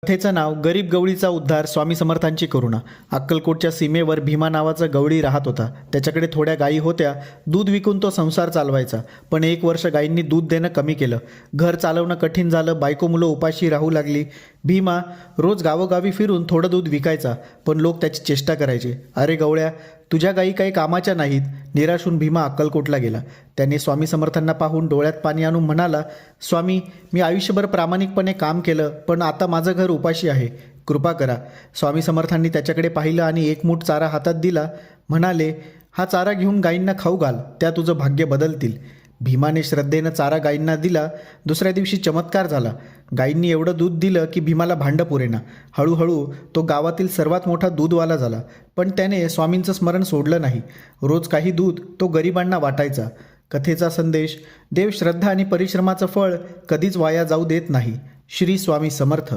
कथेचं नाव गरीब गवळीचा उद्धार स्वामी समर्थांची करुणा. अक्कलकोटच्या सीमेवर भीमा नावाचा गवळी राहत होता. त्याच्याकडे थोड्या गायी होत्या. दूध विकून तो संसार चालवायचा. पण 1 वर्ष गायींनी दूध देणं कमी केलं. घर चालवणं कठीण झालं. बायको मुलं उपाशी राहू लागली. भीमा रोज गावोगावी फिरून थोडं दूध विकायचा. पण लोक त्याची चेष्टा करायचे. अरे गवळ्या, तुझ्या गायी काही कामाच्या नाहीत. निराश होऊन भीमा अक्कलकोटला गेला. त्याने स्वामी समर्थांना पाहून डोळ्यात पाणी आणून म्हणाला, स्वामी, मी आयुष्यभर प्रामाणिकपणे काम केलं, पण आता माझं घर उपाशी आहे. कृपा करा. स्वामी समर्थांनी त्याच्याकडे पाहिलं आणि एक मूठ चारा हातात दिला. म्हणाले, हा चारा घेऊन गायींना खाऊ घाल, त्या तुझं भाग्य बदलतील. भीमाने श्रद्धेनं चारा गायींना दिला. दुसऱ्या दिवशी चमत्कार झाला. गायींनी एवढं दूध दिलं की भीमाला भांडं पुरेना. हळूहळू तो गावातील सर्वात मोठा दूधवाला झाला. पण त्याने स्वामींचं स्मरण सोडलं नाही. रोज काही दूध तो गरिबांना वाटायचा. कथेचा संदेश: देव श्रद्धा आणि परिश्रमाचं फळ कधीच वाया जाऊ देत नाही. श्री स्वामी समर्थ.